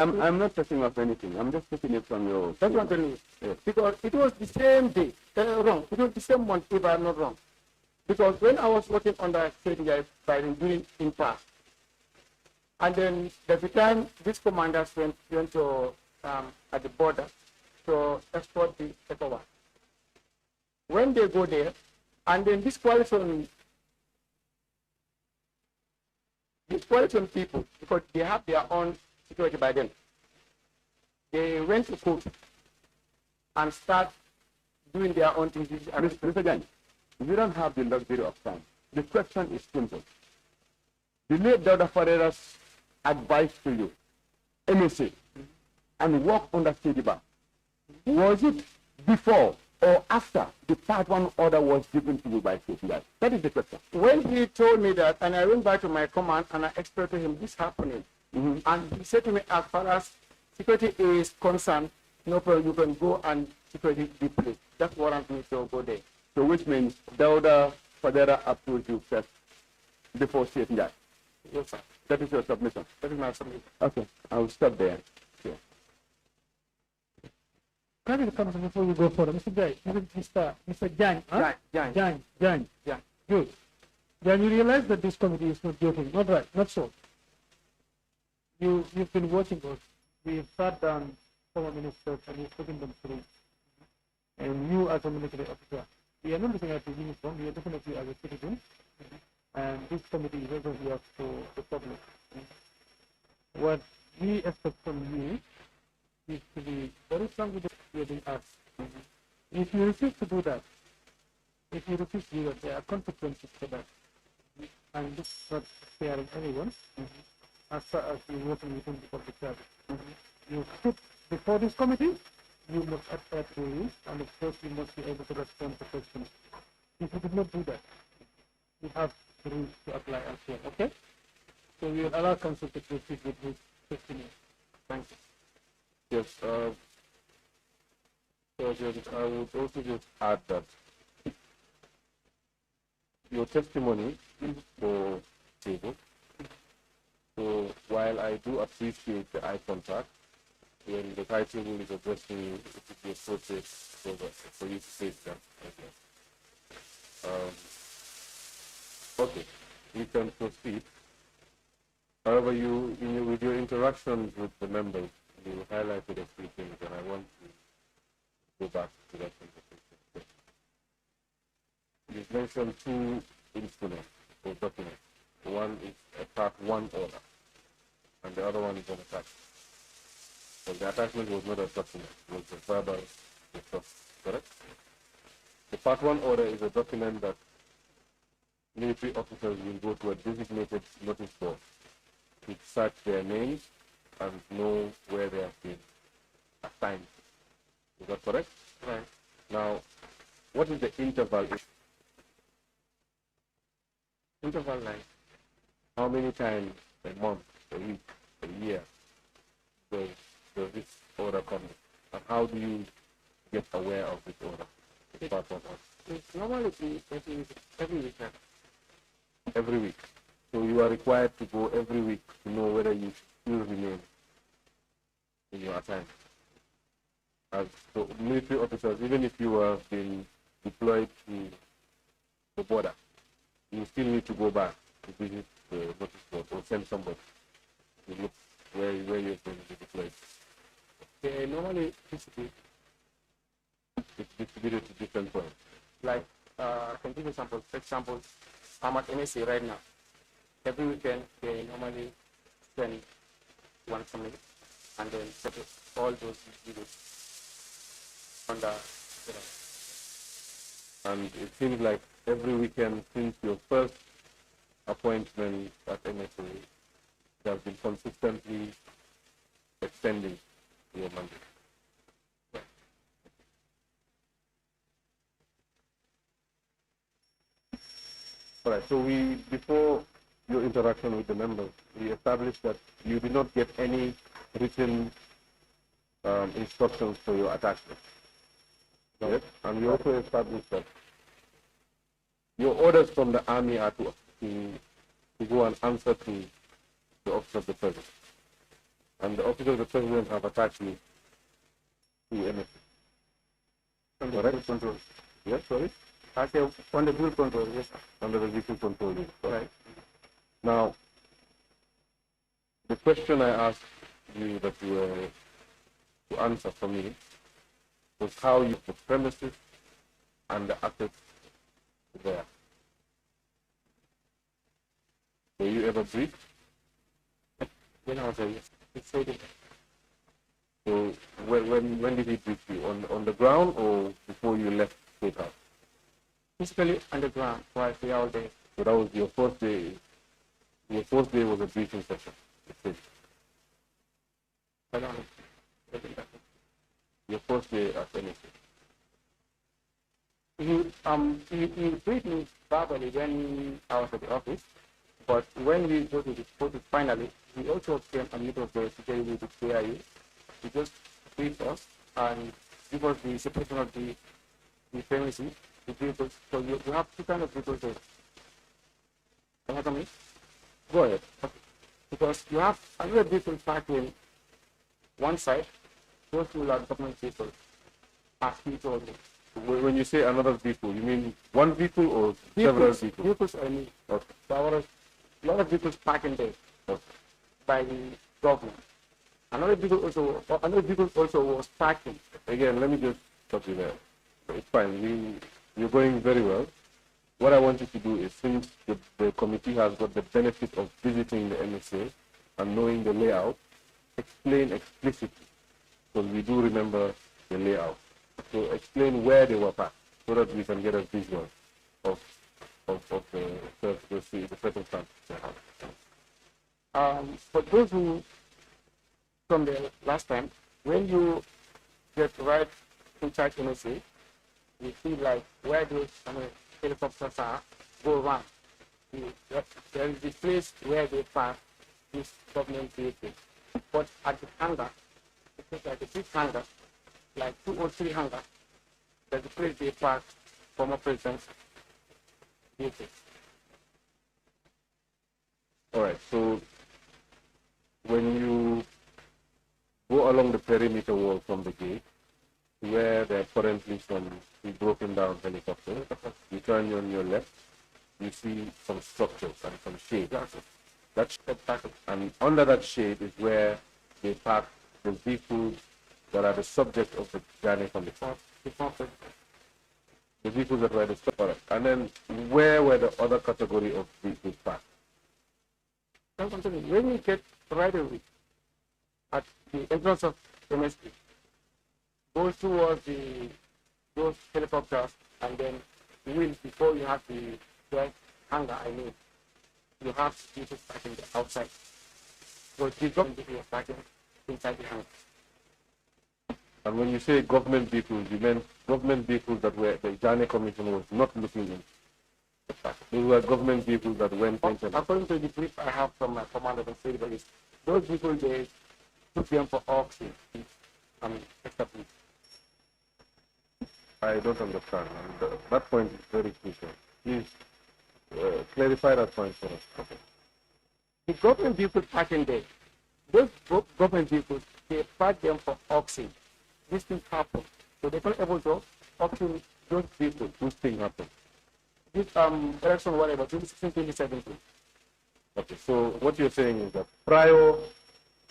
I'm not talking of anything. I'm just taking it from your. That's what I'm telling you. Yes. Because it was the same day, wrong. It was the same month, if I'm not wrong. Because when I was working on the security guy by doing in past, and then every time these commanders went to at the border to export the ECOWAS. When they go there, and then this coalition people, because they have their own security by then, they went to court and start doing their own things. Mr. Jan, we don't have the luxury of time. The question is simple. The late Dr. Ferreira's advice to you, MSA, and work under CDBA, was it before or after the part 1 order was given to you by CPI? That is the question. When he told me that, and I went back to my command and I explained to him this happening, and he said to me, as far as security is concerned, no problem, you can go and security the place. That's warrant me to go there. So which means Dauda Fadera approved you first before CPI? Yes, sir. That is your submission? That is my submission. Okay, I will stop there. Yeah. Can you come before you go further? Mr. Jai, Mr. Jan, huh? Jan. Good. Jan, you realize that this committee is not joking, not right, not so. You've been watching us. We've sat down former ministers and we've taken them through. And you as a military officer, we are not looking at the uniform, we are looking at you as a citizen. And this committee is also here for the public. What we expect from you is to be very strong with us. If you refuse to do that, if you refuse to do that, there are consequences for that. And this is not sparing anyone as far as you're working within the public service. You sit before this committee, you must adhere to rules, and of course you must be able to respond to questions. If you did not do that, you have the rules to apply elsewhere, okay? So we will allow council to proceed with his testimony. Thank you. Yes, so I would also just add that your testimony for table. So while I do appreciate the eye contact, when the title is addressing you, it would be appropriate for you to say that. Okay, you can proceed. However, with your interactions with the members, you highlighted a few things, and I want to go back to that conversation. You've mentioned 2 instruments or documents. One is a Part 1 order, and the other one is an attachment. So the attachment was not a document, it was a verbal instruction, correct? The Part 1 order is a document that military officers will go to a designated notice board to search their names and know where they have been assigned. Is that correct? Right. Now, what is the interval? Interval line. How many times a month, a week, a year does this order come? And how do you get aware of this order? It's normally every weekend. Every week. So you are required to go every week to know whether you still remain in your assignment. As so military officers, even if you have been deployed to the border, you still need to go back to visit the notice board or send somebody to look where you're going to be deployed. They normally distribute. It's distributed to different points. Like, I can give you examples. For example, I'm at NSA right now. Every weekend, they normally send one family and then set all those distributes on the, And it seems like every weekend since your first appointment at MSA, you have been consistently extending your mandate. All right, so before your interaction with the members, we established that you did not get any written instructions for your attachment. Yes? And we also established that your orders from the army are to go and answer to the office of the president. And the officer of the president have attached you to NSA. From the Correct. vehicle control. Yes, sorry? I say on the vehicle control, yes, sir. Under the vehicle control unit. Right. Now, the question I asked you that you were to answer for me was how you the premises and the assets there. Were you ever briefed? Then I was like, yes. He said it. So when did he brief you? On the ground or before you left State House? Physically underground for a 3 hour day. So that was your first day. Your first day was a briefing session. That's it. I don't know. Your first day at NSA. He briefed me verbally when I was at the office, but when we go to the court finally, he also came and meet us there to tell you to clear you. He just briefed us and give us the separation of the premises, the vehicles. So you have two kinds of vehicles there. Can you come in? Go ahead. Okay. Because you have another vehicle parked in one side, those two are government vehicles, as he told me. When you say another vehicle, you mean one vehicle or several vehicles? Vehicles I mean. Okay. There were a lot of vehicles parking there Okay. by the government. Another vehicle also was parking. Again, let me just stop you there. It's fine. You're going very well. What I want you to do is, since the committee has got the benefit of visiting the MSA and knowing the layout, explain explicitly, because we do remember the layout. So explain where they were parked, so that we can get a visual of the circumstance. For those who from the last time, when you get right inside NSA, you see like where those helicopters are, go around. There is the place where they park this government vehicle. But at the hangar, it's like a big hangar, like 2 or 3 hangars, there's a place they park former president's vehicles. All right. So when you go along the perimeter wall from the gate, where there are currently some broken down helicopters, you turn on your left, you see some structures and some shade. That's and under that shade is where they park the vehicles that are the subject of the JANNEH on the top. The vehicles that were the subject. And then where were the other category of vehicles parked? When you get right away at the entrance of MSP, go towards those helicopters and then wheels before you have the hangar, you have people parking outside. So the government people are parking inside the hangar. And when you say government vehicles, you meant government vehicles that were the JANNEH Commission was not looking in. Those were government vehicles that went into. According to the brief I have from my commander of the state, those people, they took them for auction. Acceptance. I don't understand. And that point is very crucial. Please clarify that point for us. Okay. The government vehicles parking there, those government vehicles, they park them for auction. This thing happened. So they can't able to auction those vehicles. This thing happened. This election, whatever, 2016, 2017. Okay, so what you're saying is that prior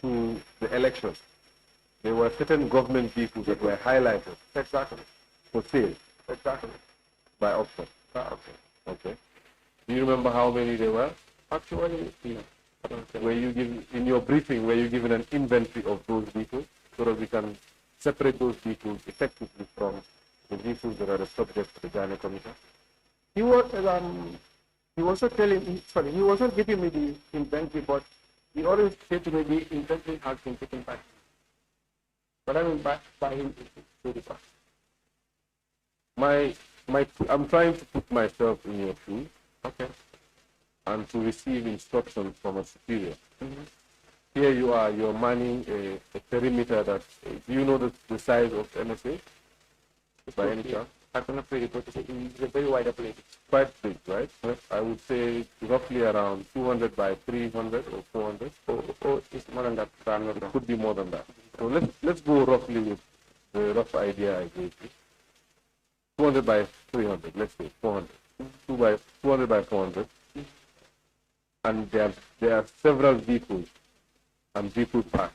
to the election, there were certain government vehicles that were highlighted Exactly. for sale Exactly. by auction. Okay. Do you remember how many there were? Actually, no. I don't think. Were you given, in your briefing, were you given an inventory of those vehicles so that we can separate those vehicles effectively from the vehicles that are the subject of the JANNEH Commission? He was not telling me, sorry, he was not giving me the inventory, but he always said to me the inventory has been taken back. But I mean by him to the past. I'm trying to put myself in your shoes. Okay. And to receive instructions from a superior. Mm-hmm. Here you are, you're manning a perimeter that, do you know the size of MSA by any chance? I cannot really go to say it's a very wide place. Quite big, right? I would say roughly around 200 by 300 or 400. Or it's more than that. So I'm not It wrong. could be more than that. So let's go roughly with the rough idea I gave you. 200 by 300, let's say 400. 200 by 400. And there are several vehicles and vehicle parts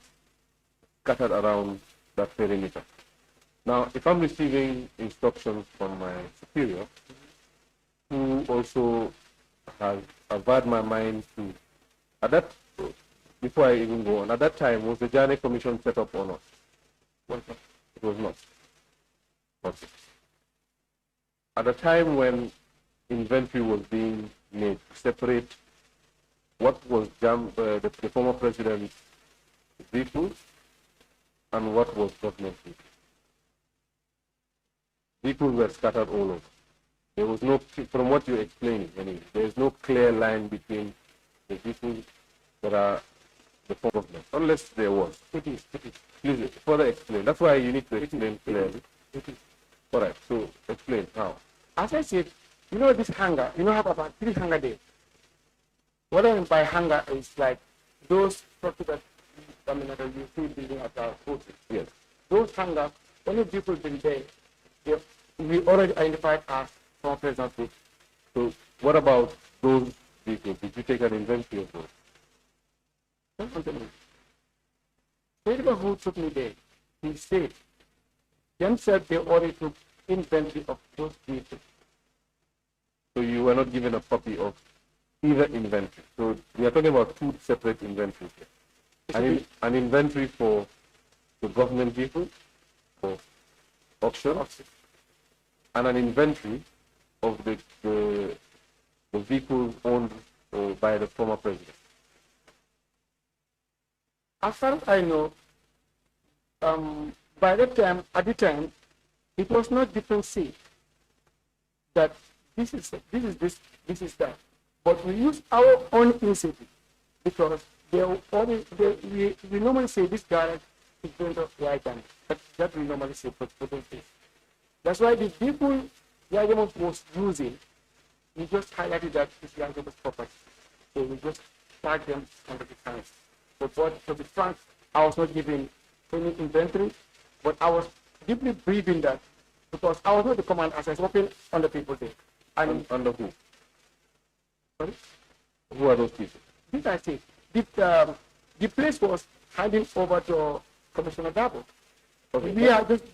scattered around that perimeter. Now, if I'm receiving instructions from my superior, who also has averred my mind to, before I even go on, at that time, was the JANNEH Commission set up or not? It was not. Okay. At the time when inventory was being made, separate what was the former president's vehicles and what was government vehicles. Vehicles were scattered all over. There was no, from what you're explaining, anyway, there is no clear line between the vehicles that are the former government, unless there was. It is. Please further explain. That's why you need to explain clearly. It is. All right, so explain how. As I said, you know this hangar, you know have about 3 hangar there. What I mean by hangar is like those structures that that you see building at our hotels. Yes. Those hangars, only people been there, we already identified as former president's group. So what about those vehicles? Did you take an inventory of those? Don't continue. The people who took me there, he said, themselves they already took inventory of those vehicles. So you were not given a copy of either inventory. So we are talking about 2 separate inventories here. An inventory for the government vehicle, for auction, and an inventory of the vehicles owned by the former president. As far as I know, by that time, at the time, it was not differentiated that this is that. But we use our own initiative because we normally say this garage is going to Yajan. That we normally say for those days. That's why the people Yajan was using, we just highlighted that it's Yajan's property. So we just tag them under the fence. But for the front, I was not giving any inventory, but I was deeply briefing that because I was not the command as I was working on the people there. And Under who? sorry? Who are those people? This I say, the place was handing over to Commissioner Dabo. Okay. We are just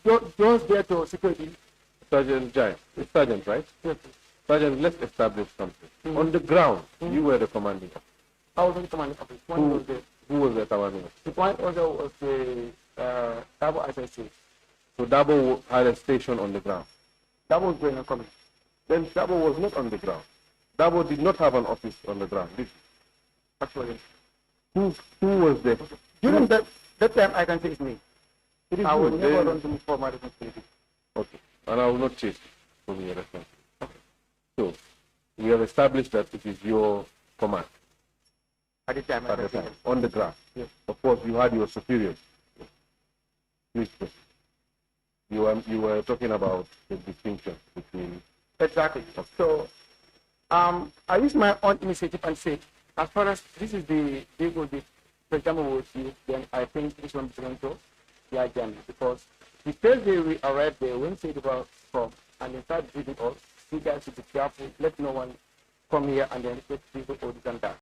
there to security. Sergeant Jai. It's Sergeant, right? Yes. Sergeant, let's establish something. On the ground, you were the commanding officer. I was in the commanding office. One was there. Who was the commanding officer? The point also was the Dabo, as I say. So Dabo had a station on the ground. Dabo was going to come. Then Dabo was not on the ground. Dabo did not have an office on the ground, did he? Actually, Who was there? during that time, I can say it's me. It is I will you. never Then- run to for my responsibility. Okay. And I will not chase you from your responsibility. Okay. So we have established that it is your command At the time, at the I can time, say. on the ground. Yes. Of course, you had your superiors. Please proceed. You were talking about the distinction between. Exactly. So, I use my own initiative and say, as far as this is the vehicle, for example, would use, then I think this one belongs to JANNEH because the first day we arrived there, when said about come and they start greeting us, you guys should be careful, let no one come here and then get people all this and that.